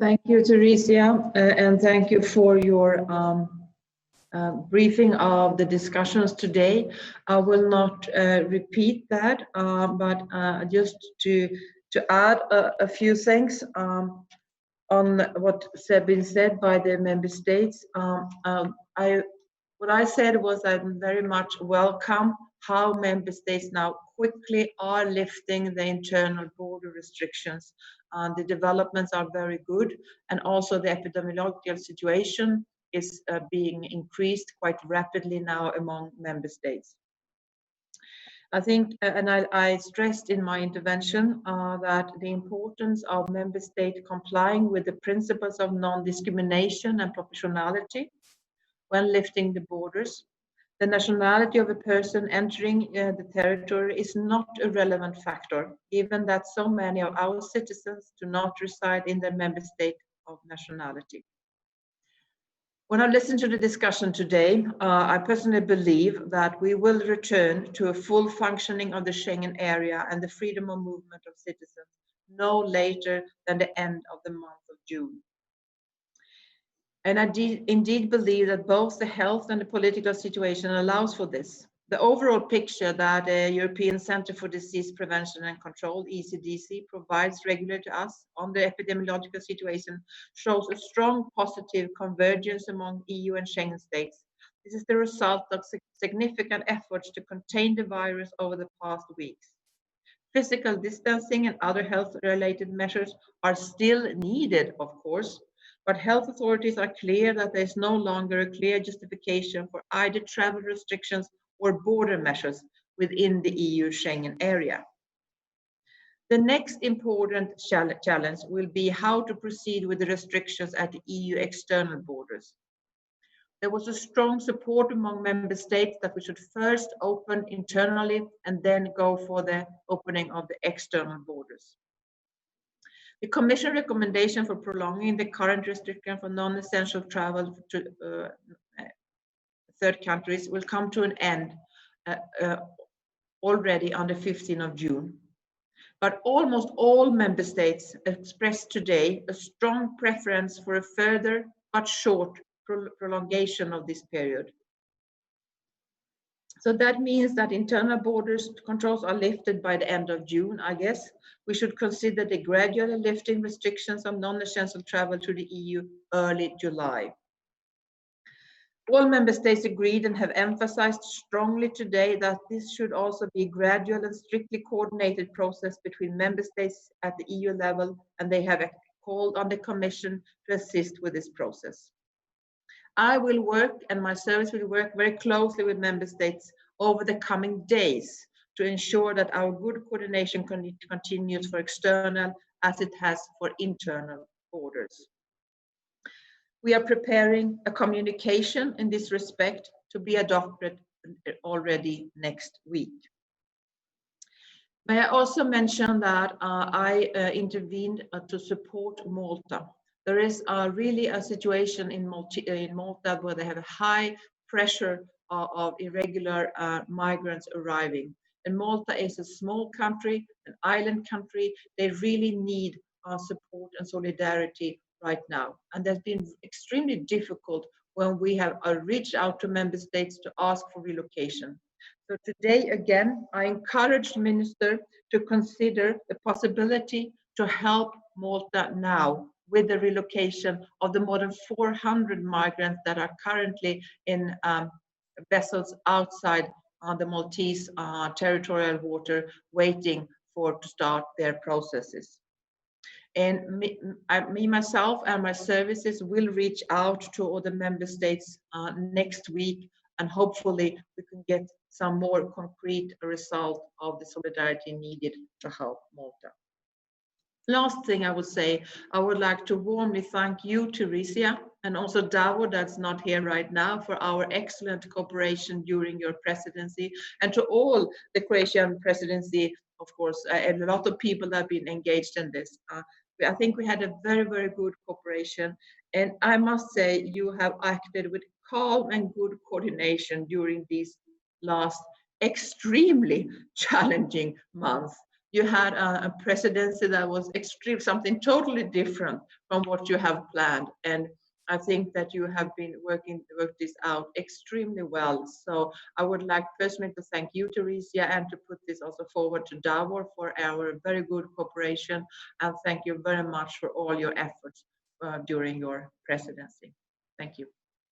Thank you, Theresia, and thank you for your briefing of the discussions today. I will not repeat that, but just to add a few things on what's been said by the member states. What I said was I very much welcome how member states now quickly are lifting the internal border restrictions. The developments are very good, and also the epidemiological situation is being increased quite rapidly now among member states. I think, and I stressed in my intervention that the importance of member states complying with the principles of non-discrimination and proportionality when lifting the borders. The nationality of a person entering the territory is not a relevant factor, given that so many of our citizens do not reside in their member state of nationality. When I listen to the discussion today, I personally believe that we will return to a full functioning of the Schengen area and the freedom of movement of citizens no later than the end of the month of June. And I indeed believe that both the health and the political situation allows for this. The overall picture that the European Centre for Disease Prevention and Control, ECDC, provides regularly to us on the epidemiological situation shows a strong positive convergence among EU and Schengen states. This is the result of significant efforts to contain the virus over the past weeks. Physical distancing and other health-related measures are still needed, of course, but health authorities are clear that there is no longer a clear justification for either travel restrictions or border measures within the EU Schengen area. The next important challenge will be how to proceed with the restrictions at the EU external borders. There was a strong support among member states that we should first open internally and then go for the opening of the external borders. The Commission recommendation for prolonging the current restriction for non-essential travel to third countries will come to an end already on the 15th of June. But almost all member states expressed today a strong preference for a further but short prolongation of this period. So that means that internal borders controls are lifted by the end of June, I guess. We should consider the gradual lifting restrictions on non-essential travel to the EU early July. All member states agreed and have emphasized strongly today that this should also be a gradual and strictly coordinated process between member states at the EU level, and they have called on the Commission to assist with this process. I will work, and my service will work very closely with member states over the coming days to ensure that our good coordination continues for external as it has for internal borders. We are preparing a communication in this respect to be adopted already next week. May I also mention that I intervened to support Malta. There is really a situation in Malta where they have a high pressure of irregular migrants arriving. And Malta is a small country, an island country. They really need our support and solidarity right now. And that's been extremely difficult when we have reached out to member states to ask for relocation. So today, again, I encourage the minister to consider the possibility to help Malta now with the relocation of the more than 400 migrants that are currently in vessels outside the Maltese territorial water waiting to start their processes. And me, myself, and my services will reach out to all the member states next week, and hopefully we can get some more concrete result of the solidarity needed to help Malta. Last thing I would say, I would like to warmly thank you, Theresia, and also Davor, that's not here right now, for our excellent cooperation during your presidency, and to all the Croatian presidency, of course, and a lot of people that have been engaged in this. I think we had a very, very good cooperation, and I must say you have acted with calm and good coordination during these last extremely challenging months. you had a presidency that was extreme, something totally different from what you have planned. And I think that you have been worked this out extremely well. So I would like personally to thank you, Theresia, and to put this also forward to Davor for our very good cooperation. And thank you very much for all your efforts during your presidency. Thank you.